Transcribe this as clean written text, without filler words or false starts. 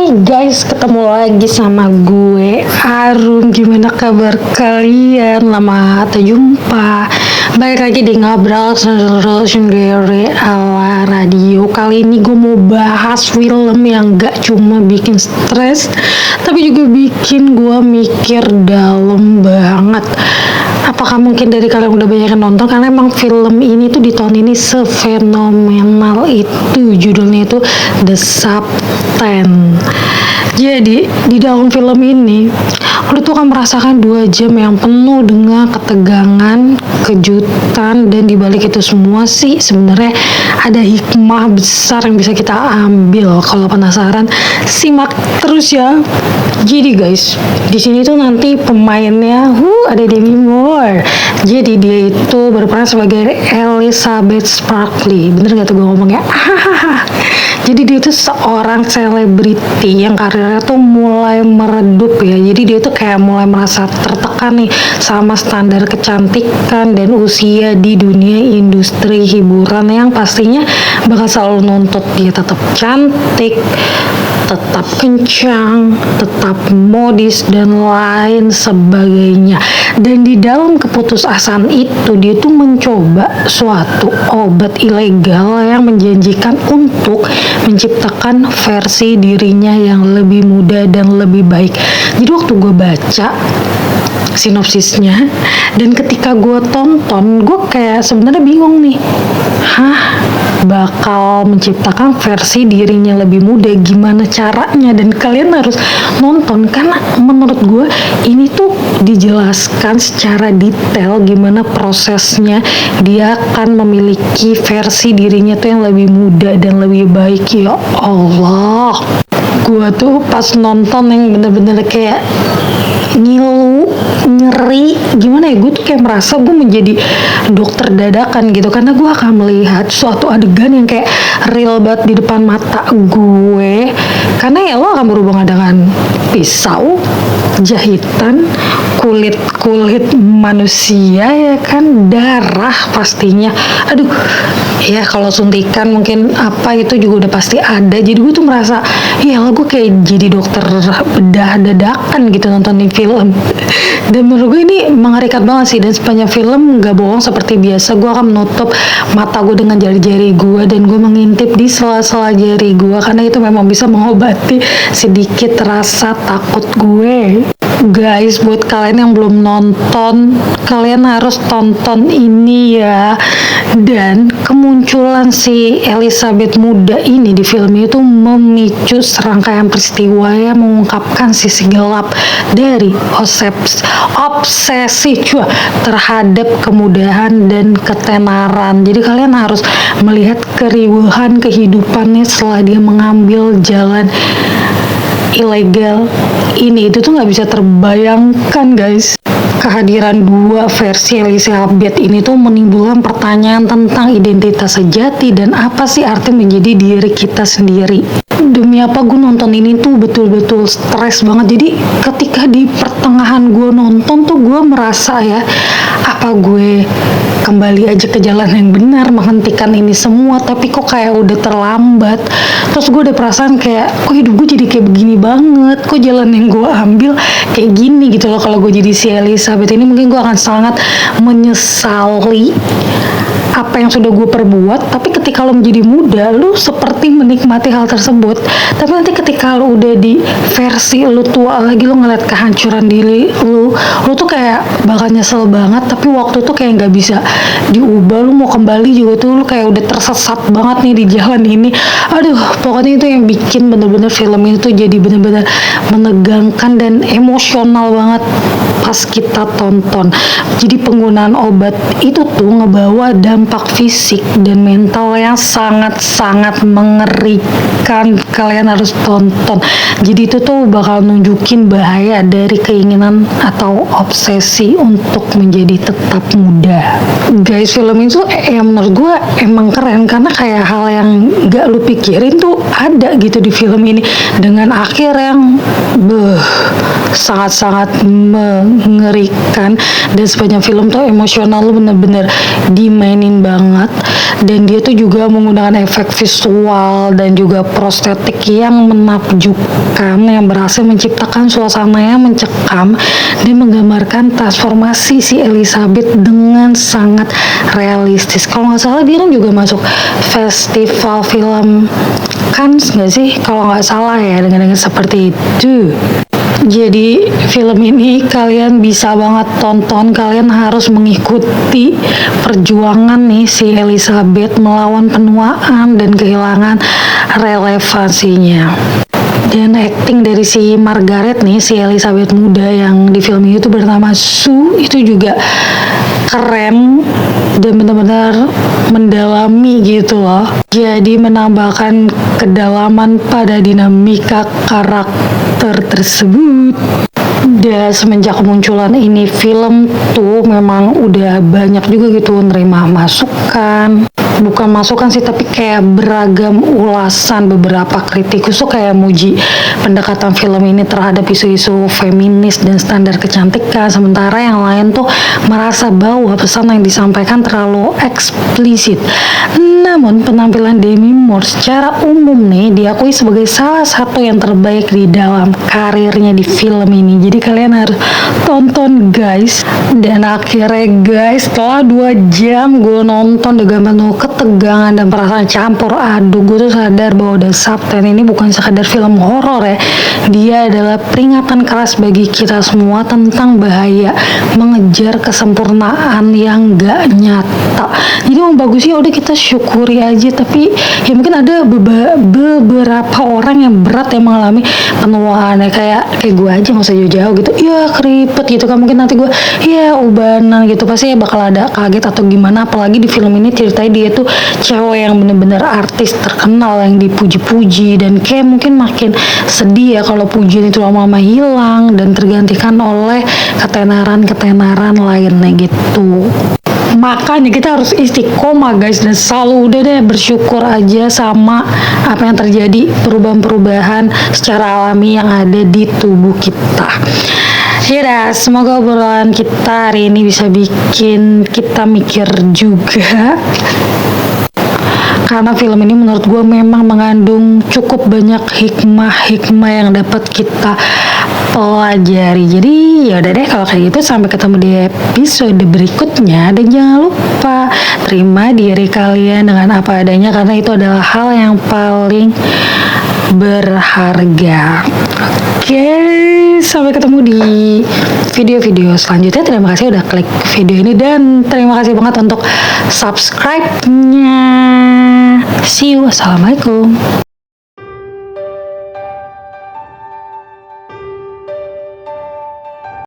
Hai guys, ketemu lagi sama gue Arun. Gimana kabar kalian? Lama tak jumpa. Balik lagi di ngobrol sendiri ala radio. Kali ini gue mau bahas film yang gak cuma bikin stres, tapi juga bikin gue mikir dalam banget. Apakah mungkin dari kalian udah banyak yang nonton? Karena emang film ini tuh di tahun ini sefenomenal itu. Judulnya itu The Substance. Jadi di dalam film ini lu tuh akan merasakan 2 jam yang penuh dengan ketegangan, kejutan, dan dibalik itu semua sih sebenarnya ada hikmah besar yang bisa kita ambil. Kalau penasaran, simak terus ya. Jadi guys, di sini tuh nanti pemainnya ada Demi Moore. Jadi dia itu berperan sebagai Elizabeth Sparkley. Bener gak tuh gue ngomongnya? Jadi dia itu seorang selebriti yang karirnya tuh mulai meredup ya. Jadi dia tuh kayak mulai merasa tertekan nih sama standar kecantikan dan usia di dunia industri hiburan yang pastinya bakal selalu nuntut dia tetap cantik, tetap kencang, tetap modis, dan lain sebagainya. Dan di dalam keputusasaan itu, dia tuh mencoba suatu obat ilegal yang menjanjikan untuk menciptakan versi dirinya yang lebih muda dan lebih baik. Jadi waktu gue baca sinopsisnya dan ketika gue tonton, gue kayak sebenarnya bingung nih, bakal menciptakan versi dirinya lebih muda gimana caranya? Dan kalian harus nonton karena menurut gue ini tuh dijelaskan secara detail gimana prosesnya dia akan memiliki versi dirinya tuh yang lebih muda dan lebih baik. Ya Allah, gue tuh pas nonton yang bener-bener kayak ngilu, nyeri, gimana ya, gue tuh kayak merasa gue menjadi dokter dadakan gitu, karena gue akan melihat suatu adegan yang kayak real banget di depan mata gue. Karena ya lo akan berhubungan dengan pisau, jahitan, kulit manusia ya kan, darah pastinya. Aduh, ya kalau suntikan mungkin apa itu juga udah pasti ada. Jadi gue tuh merasa, ya gue kayak jadi dokter bedah dadakan gitu nonton film. Dan menurut gue ini mengerikan banget sih. Dan sepanjang film gak bohong, seperti biasa gue akan menutup mata gue dengan jari-jari gue dan gue mengintip di sela-sela jari gue karena itu memang bisa mengobati sedikit rasa takut gue. Guys, buat kalian yang belum nonton, kalian harus tonton ini ya. Dan kemunculan si Elizabeth muda ini di film itu memicu serangkaian peristiwa yang mengungkapkan sisi gelap dari obsesi terhadap kemudahan dan ketenaran. Jadi kalian harus melihat keriuhan kehidupannya setelah dia mengambil jalan ilegal ini. Itu tuh nggak bisa terbayangkan guys. Kehadiran 2 versi Elizabeth ini tuh menimbulkan pertanyaan tentang identitas sejati dan apa sih arti menjadi diri kita sendiri. Demi apa gue nonton ini tuh betul-betul stres banget. Jadi ketika di pertengahan gue nonton tuh gue merasa ya, apa gue kembali aja ke jalan yang benar menghentikan ini semua, tapi kok kayak udah terlambat. Terus gue ada perasaan kayak, kok hidup gue jadi kayak begini banget, kok jalan yang gue ambil kayak gini gitu loh. Kalau gue jadi si Elizabeth ini mungkin gue akan sangat menyesali apa yang sudah gue perbuat. Tapi ketika lo menjadi muda, lo seperti menikmati hal tersebut. Tapi nanti ketika lo udah di versi lo tua lagi, lo ngeliat kehancuran diri lo tuh kayak bakal nyesel banget. Tapi waktu tuh kayak nggak bisa diubah. Lo mau kembali juga tuh lo kayak udah tersesat banget nih di jalan ini. Aduh, pokoknya itu yang bikin bener-bener film ini tuh jadi bener-bener menegangkan dan emosional banget pas kita tonton. Jadi penggunaan obat itu tuh ngebawa dampak fisik dan mental yang sangat-sangat mengerikan. Kalian harus tonton. Jadi itu tuh bakal nunjukin bahaya dari keinginan atau obsesi untuk menjadi tetap muda. Guys, film itu menurut gue emang keren karena kayak hal yang gak lu pikirin tuh ada gitu di film ini, dengan akhir yang sangat-sangat mengerikan. Dan sepanjang film tuh emosional lu bener-bener dimainin banget, dan dia tuh juga menggunakan efek visual dan juga prostetik yang menakjubkan yang berhasil menciptakan suasana yang mencekam dan menggambarkan transformasi si Elizabeth dengan sangat realistis. Kalau nggak salah dia kan juga masuk festival film Cannes nggak sih? Kalau nggak salah ya, dengan seperti itu. Jadi film ini kalian bisa banget tonton, kalian harus mengikuti perjuangan nih si Elizabeth melawan penuaan dan kehilangan relevansinya. Dan acting dari si Margaret nih, si Elizabeth muda yang di film ini tuh bernama Sue, itu juga keren dan benar-benar mendalami gitu loh. Jadi menambahkan kedalaman pada dinamika karakter tersebut. Dan semenjak kemunculan ini film tuh memang udah banyak juga gitu nerima masukan, bukan masukan sih tapi kayak beragam ulasan. Beberapa kritikus tuh kayak muji pendekatan film ini terhadap isu-isu feminis dan standar kecantikan, sementara yang lain tuh merasa bahwa pesan yang disampaikan terlalu eksplisit. Namun penampilan Demi Moore secara umum nih diakui sebagai salah satu yang terbaik di dalam karirnya di film ini. Jadi kalian harus tonton guys. Dan akhirnya guys, setelah 2 jam gue nonton dengan penuh ketegangan dan perasaan campur aduk, gue tuh sadar bahwa The Substance ini bukan sekadar film horor ya. Dia adalah peringatan keras bagi kita semua tentang bahaya mengejar kesempurnaan yang gak nyata. Jadi mau bagusnya udah kita syukuri aja, tapi ya mungkin ada beberapa orang yang berat yang mengalami penuaan ya, kayak gue aja nggak usah jauh-jauh gitu ya, keripet gitu kan, mungkin nanti gue ya ubanan gitu, pasti ya bakal ada kaget atau gimana. Apalagi di film ini ceritanya dia tuh cewek yang bener-bener artis terkenal yang dipuji-puji, dan kayak mungkin makin sedih ya kalau pujian itu lama-lama hilang dan tergantikan oleh ketenaran-ketenaran lainnya gitu. Makanya kita harus istiqomah guys, dan selalu udah deh bersyukur aja sama apa yang terjadi, perubahan-perubahan secara alami yang ada di tubuh kita. Yaudah, semoga obrolan kita hari ini bisa bikin kita mikir juga, karena film ini menurut gue memang mengandung cukup banyak hikmah-hikmah yang dapat kita pelajari. Jadi ya udah deh kalau kayak gitu, sampai ketemu di episode berikutnya, dan jangan lupa terima diri kalian dengan apa adanya, karena itu adalah hal yang paling berharga. Oke, sampai ketemu di video-video selanjutnya. Terima kasih udah klik video ini, dan terima kasih banget untuk subscribe-nya. See you. Assalamualaikum.